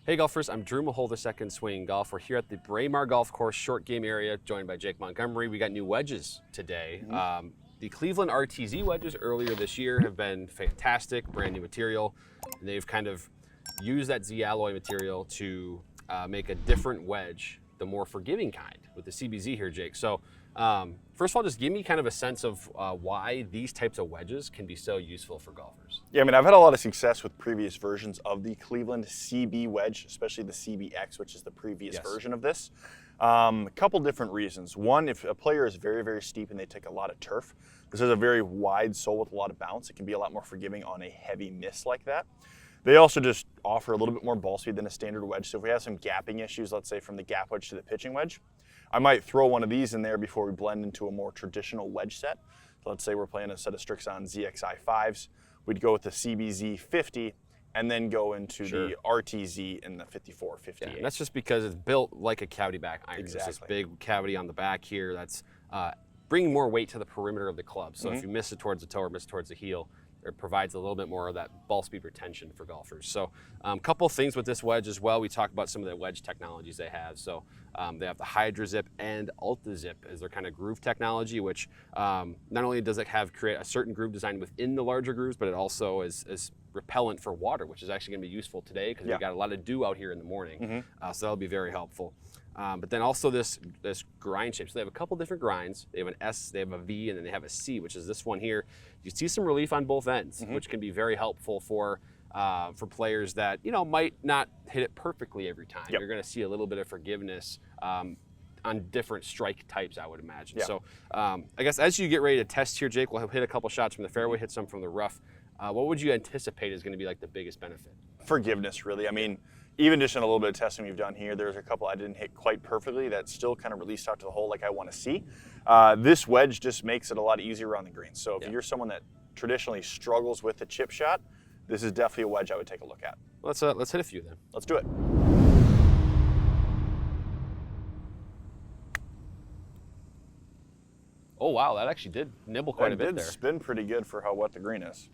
Hey golfers, I'm Drew Mahowald, II Swinging Golf. We're here at the Braemar Golf Course short game area, joined by Jake Montgomery. We got new wedges today. The Cleveland RTZ wedges earlier this year have been fantastic, brand new material. And they've kind of used that Z alloy material to make a different wedge, the more forgiving kind, with the CBZ here, Jake. So first of all, just give me kind of a sense of why these types of wedges can be so useful for golfers. Yeah, I mean, I've had a lot of success with previous versions of the Cleveland CB wedge, especially the CBX, which is the previous version of this. A couple different reasons. One, if a player is very, very steep and they take a lot of turf, this is a very wide sole with a lot of bounce. It can be a lot more forgiving on a heavy miss like that. They also just offer a little bit more ball speed than a standard wedge. So if we have some gapping issues, let's say from the gap wedge to the pitching wedge, I might throw one of these in there before we blend into a more traditional wedge set. So let's say we're playing a set of Strixon ZXI 5s. We'd go with the CBZ 50 and then go into the RTZ in the 54, 58. Yeah, and that's just because it's built like a cavity back iron. Exactly. There's this big cavity on the back here that's bringing more weight to the perimeter of the club. So if you miss it towards the toe or miss it towards the heel, it provides a little bit more of that ball speed retention for golfers. So a couple things with this wedge as well. We talk about some of the wedge technologies they have. So they have the Hydra Zip and Ultra Zip as their kind of groove technology, which not only does it create a certain groove design within the larger grooves, but it also is repellent for water, which is actually going to be useful today because we've got a lot of dew out here in the morning. So that'll be very helpful. But then also this grind shape. So they have a couple different grinds. They have an S, they have a V, and then they have a C, which is this one here. You see some relief on both ends, which can be very helpful for players that might not hit it perfectly every time. You're going to see a little bit of forgiveness on different strike types, I would imagine. So I guess as you get ready to test here, Jake, we'll hit a couple shots from the fairway, hit some from the rough. What would you anticipate is going to be like the biggest benefit? Forgiveness, really. I mean, even just in a little bit of testing we've done here, there's a couple I didn't hit quite perfectly that still kind of released out to the hole like I want to see. This wedge just makes it a lot easier around the green. So if you're someone that traditionally struggles with the chip shot, this is definitely a wedge I would take a look at. Let's hit a few then. Let's do it. Oh wow, that actually did nibble quite a bit there. It did spin pretty good for how wet the green is.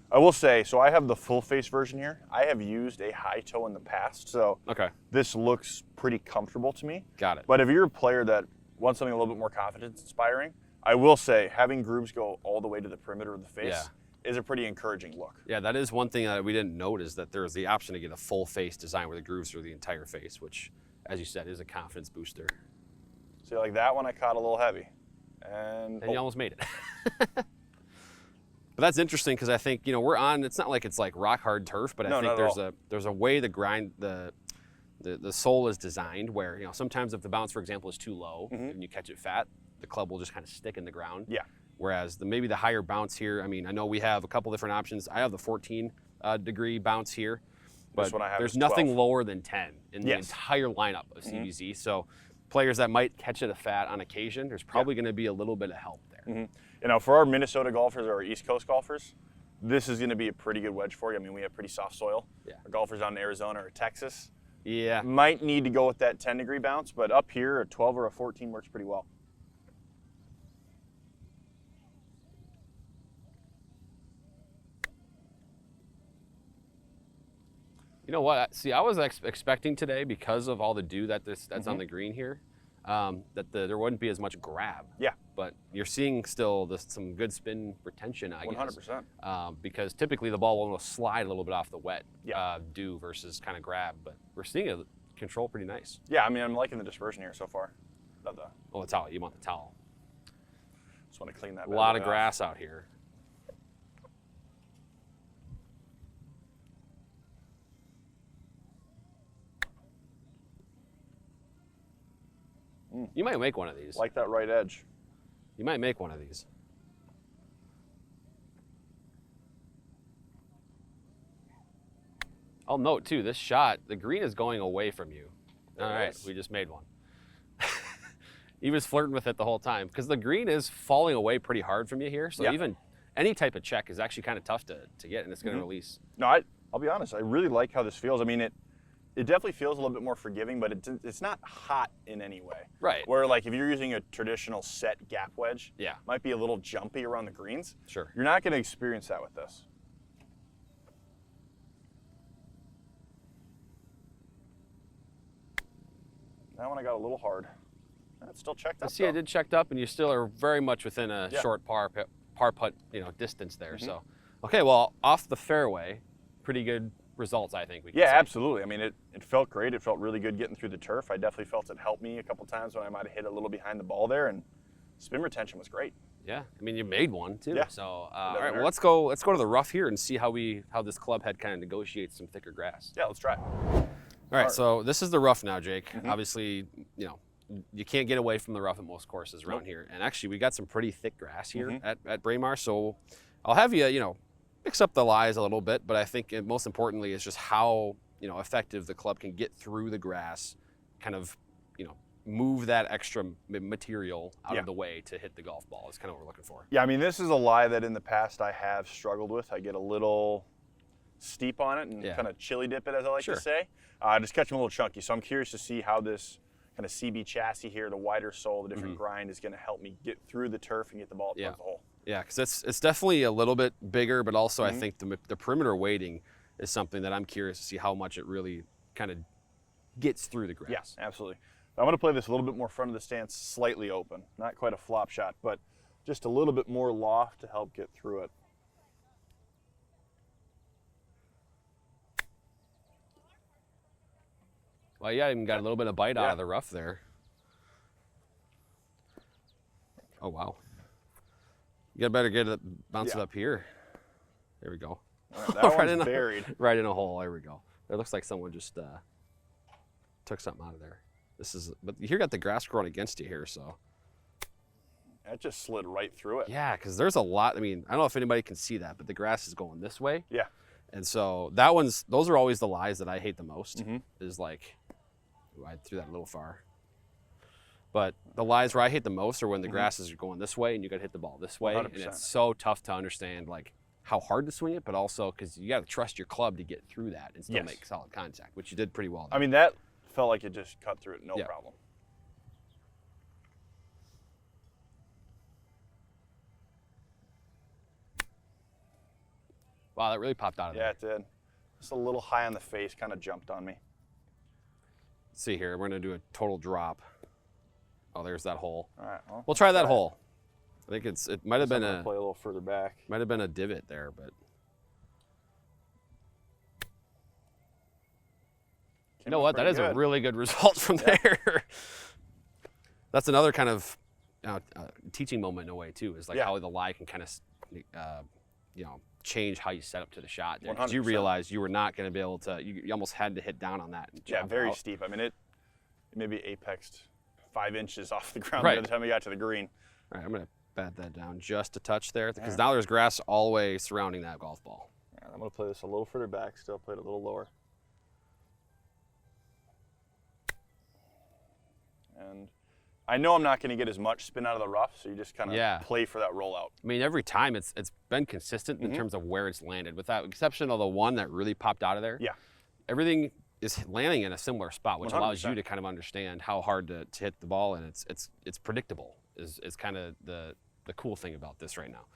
I will say, so I have the full face version here. I have used a high toe in the past, so this looks pretty comfortable to me. Got it. But if you're a player that wants something a little bit more confidence inspiring, I will say having grooves go all the way to the perimeter of the face is a pretty encouraging look. Yeah, that is one thing that we didn't note, is that there's the option to get a full face design where the grooves are the entire face, which, as you said, is a confidence booster. See, like that one I caught a little heavy. And you almost made it. But that's interesting because I think we're on. It's not like it's like rock hard turf, but I think there's a way the grind the sole is designed where sometimes if the bounce, for example, is too low and you catch it fat, the club will just kind of stick in the ground. Yeah. Whereas maybe the higher bounce here. I mean, I know we have a couple different options. I have the 14 degree bounce here, but there's nothing lower than 10 in the entire lineup of CBZ. So players that might catch it a fat on occasion, there's probably going to be a little bit of help there. For our Minnesota golfers or our East Coast golfers, this is going to be a pretty good wedge for you. I mean, we have pretty soft soil. Our golfers down in Arizona or Texas might need to go with that 10 degree bounce, but up here a 12 or a 14 works pretty well. You know what? See, I was expecting today, because of all the dew that's on the green here, that there wouldn't be as much grab. Yeah. But you're seeing still some good spin retention, I guess. 100%. Because typically the ball will slide a little bit off the wet dew versus kind of grab, but we're seeing it control pretty nice. Yeah, I mean, I'm liking the dispersion here so far. Oh, the towel. You want the towel. Just want to clean that. A lot of grass out here. You might make one of these. Like that right edge. You might make one of these. I'll note too, this shot, the green is going away from you. All right, we just made one. He was flirting with it the whole time because the green is falling away pretty hard from you here. So even any type of check is actually kind of tough to get, and it's going to release. No, I'll be honest. I really like how this feels. I mean, it definitely feels a little bit more forgiving, but it's not hot in any way. Right. Where like if you're using a traditional set gap wedge, it might be a little jumpy around the greens. Sure. You're not going to experience that with this. That one I got a little hard. That's still checked up. See, I did checked up, and you still are very much within a Yeah. short par putt, distance there. So, okay, well, off the fairway, pretty good results, I think we can Yeah, say. absolutely. I mean, it felt great. It felt really good getting through the turf. I definitely felt it helped me a couple times when I might have hit a little behind the ball there, and spin retention was great. Yeah, I mean, you made one too. Yeah. So, all right, well, hurt. let's go to the rough here and see how this club head kind of negotiates some thicker grass. Yeah, let's try it. All right, so this is the rough now, Jake. Mm-hmm. Obviously, you can't get away from the rough at most courses around here. And actually, we got some pretty thick grass here Mm-hmm. at Braemar. So I'll have you, mix up the lies a little bit. But I think most importantly is just how, effective the club can get through the grass, kind of, move that extra material out of the way to hit the golf ball is kind of what we're looking for. Yeah, I mean, this is a lie that in the past I have struggled with. I get a little steep on it and kind of chili dip it, as I like to say. Just catch them a little chunky. So I'm curious to see how this kind of CB chassis here, the wider sole, the different grind, is going to help me get through the turf and get the ball towards the hole. Yeah, because it's definitely a little bit bigger, but also I think the perimeter weighting is something that I'm curious to see how much it really kind of gets through the grass. Yes, absolutely. I'm going to play this a little bit more front of the stance, slightly open. Not quite a flop shot, but just a little bit more loft to help get through it. Well, yeah, even got a little bit of bite out of the rough there. Oh, wow. You better get it, bounce it up here. There we go. Right, that one's buried. Right in a hole. There we go. It looks like someone just took something out of there. But you got the grass growing against you here, so. That just slid right through it. Yeah, because there's a lot. I mean, I don't know if anybody can see that, but the grass is going this way. Yeah. And so those are always the lies that I hate the most. Is like, ooh, I threw that a little far. But the lies where I hate the most are when the grass is going this way and you got to hit the ball this way, 100%. and it's so tough to understand like how hard to swing it, but also because you got to trust your club to get through that and still make solid contact, which you did pretty well there. I mean, that felt like it just cut through it, no problem. Wow, that really popped out of there. Yeah, it did. Just a little high on the face, kind of jumped on me. Let's see here, we're gonna do a total drop. Oh, there's that hole. All right, well, We'll try that hole. I think it might have been play a little further back. Might have been a divot there, but you know what? That is a really good result from there. That's another kind of teaching moment in a way too. Is like how the lie can kind of change how you set up to the shot there, because you realized you were not going to be able to. You almost had to hit down on that. And very steep. I mean, it maybe apexed 5 inches off the ground by the time we got to the green. All right, I'm going to bat that down just a touch there, because now there's grass all the way surrounding that golf ball. Yeah, I'm going to play this a little further back. Still play it a little lower. And I know I'm not going to get as much spin out of the rough, so you just kind of play for that rollout. I mean, every time it's been consistent in terms of where it's landed, with that exception of the one that really popped out of there. Yeah. Everything is landing in a similar spot, which 100%. allows you to kind of understand how hard to hit the ball, and it's predictable. Is kind of the cool thing about this right now.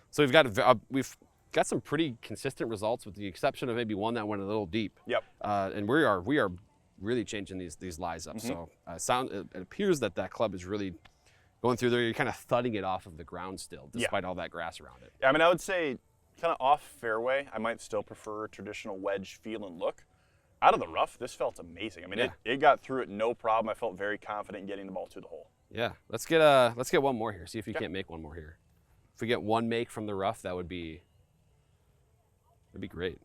So we've got some pretty consistent results, with the exception of maybe one that went a little deep. Yep. And we are really changing these lies up. So it appears that club is really going through there. You're kind of thudding it off of the ground still, despite all that grass around it. Yeah, I mean, I would say kind of off fairway, I might still prefer a traditional wedge feel and look. Out of the rough, this felt amazing. I mean, it got through it no problem. I felt very confident in getting the ball to the hole. Yeah, let's get one more here. See if you can't make one more here. If we get one make from the rough, that'd be great.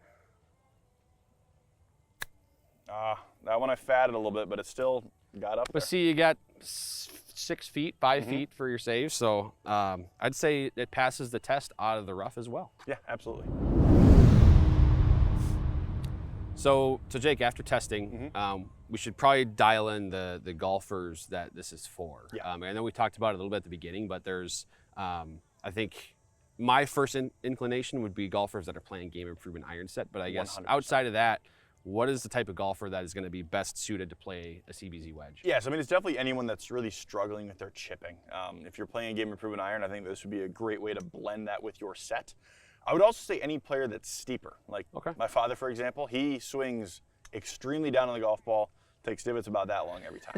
That one I fatted a little bit, but it still got up there. But see, you got 6 feet, 5 feet for your save, so I'd say it passes the test out of the rough as well. Yeah, absolutely. So Jake, after testing, we should probably dial in the golfers that this is for. Yeah. I know we talked about it a little bit at the beginning, but there's, I think my first inclination would be golfers that are playing game improvement iron set, but I guess 100%. outside of that, what is the type of golfer that is going to be best suited to play a CBZ wedge? Yes, I mean, it's definitely anyone that's really struggling with their chipping. If you're playing a game improvement iron, I think this would be a great way to blend that with your set. I would also say any player that's steeper. Like my father, for example, he swings extremely down on the golf ball, Takes divots about that long every time.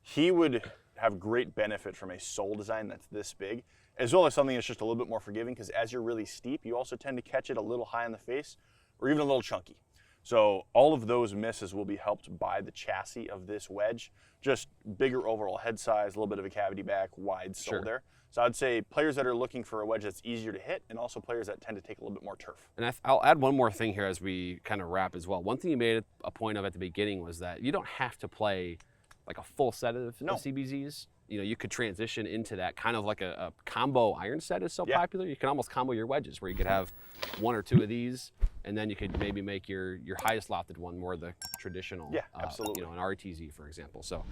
He would have great benefit from a sole design that's this big, as well as something that's just a little bit more forgiving, because as you're really steep, you also tend to catch it a little high in the face or even a little chunky. So all of those misses will be helped by the chassis of this wedge. Just bigger overall head size, a little bit of a cavity back, wide sole there. So I'd say players that are looking for a wedge that's easier to hit, and also players that tend to take a little bit more turf. And I'll add one more thing here as we kind of wrap as well. One thing you made a point of at the beginning was that you don't have to play like a full set of CBZs. You know, you could transition into that kind of like a combo iron set is so popular. You can almost combo your wedges where you could have 1 or 2 of these, and then you could maybe make your highest lofted one more the traditional, absolutely. You know, an RTZ, for example. So,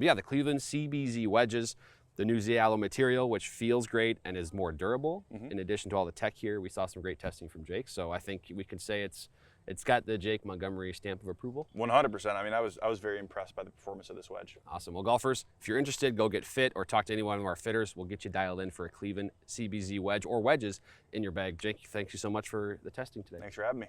yeah, the Cleveland CBZ wedges, the new Z-Allo material, which feels great and is more durable. In addition to all the tech here, we saw some great testing from Jake. So I think we can say it's got the Jake Montgomery stamp of approval. 100%. I mean, I was very impressed by the performance of this wedge. Awesome. Well, golfers, if you're interested, go get fit or talk to any one of our fitters. We'll get you dialed in for a Cleveland CBZ wedge or wedges in your bag. Jake, thank you so much for the testing today. Thanks for having me.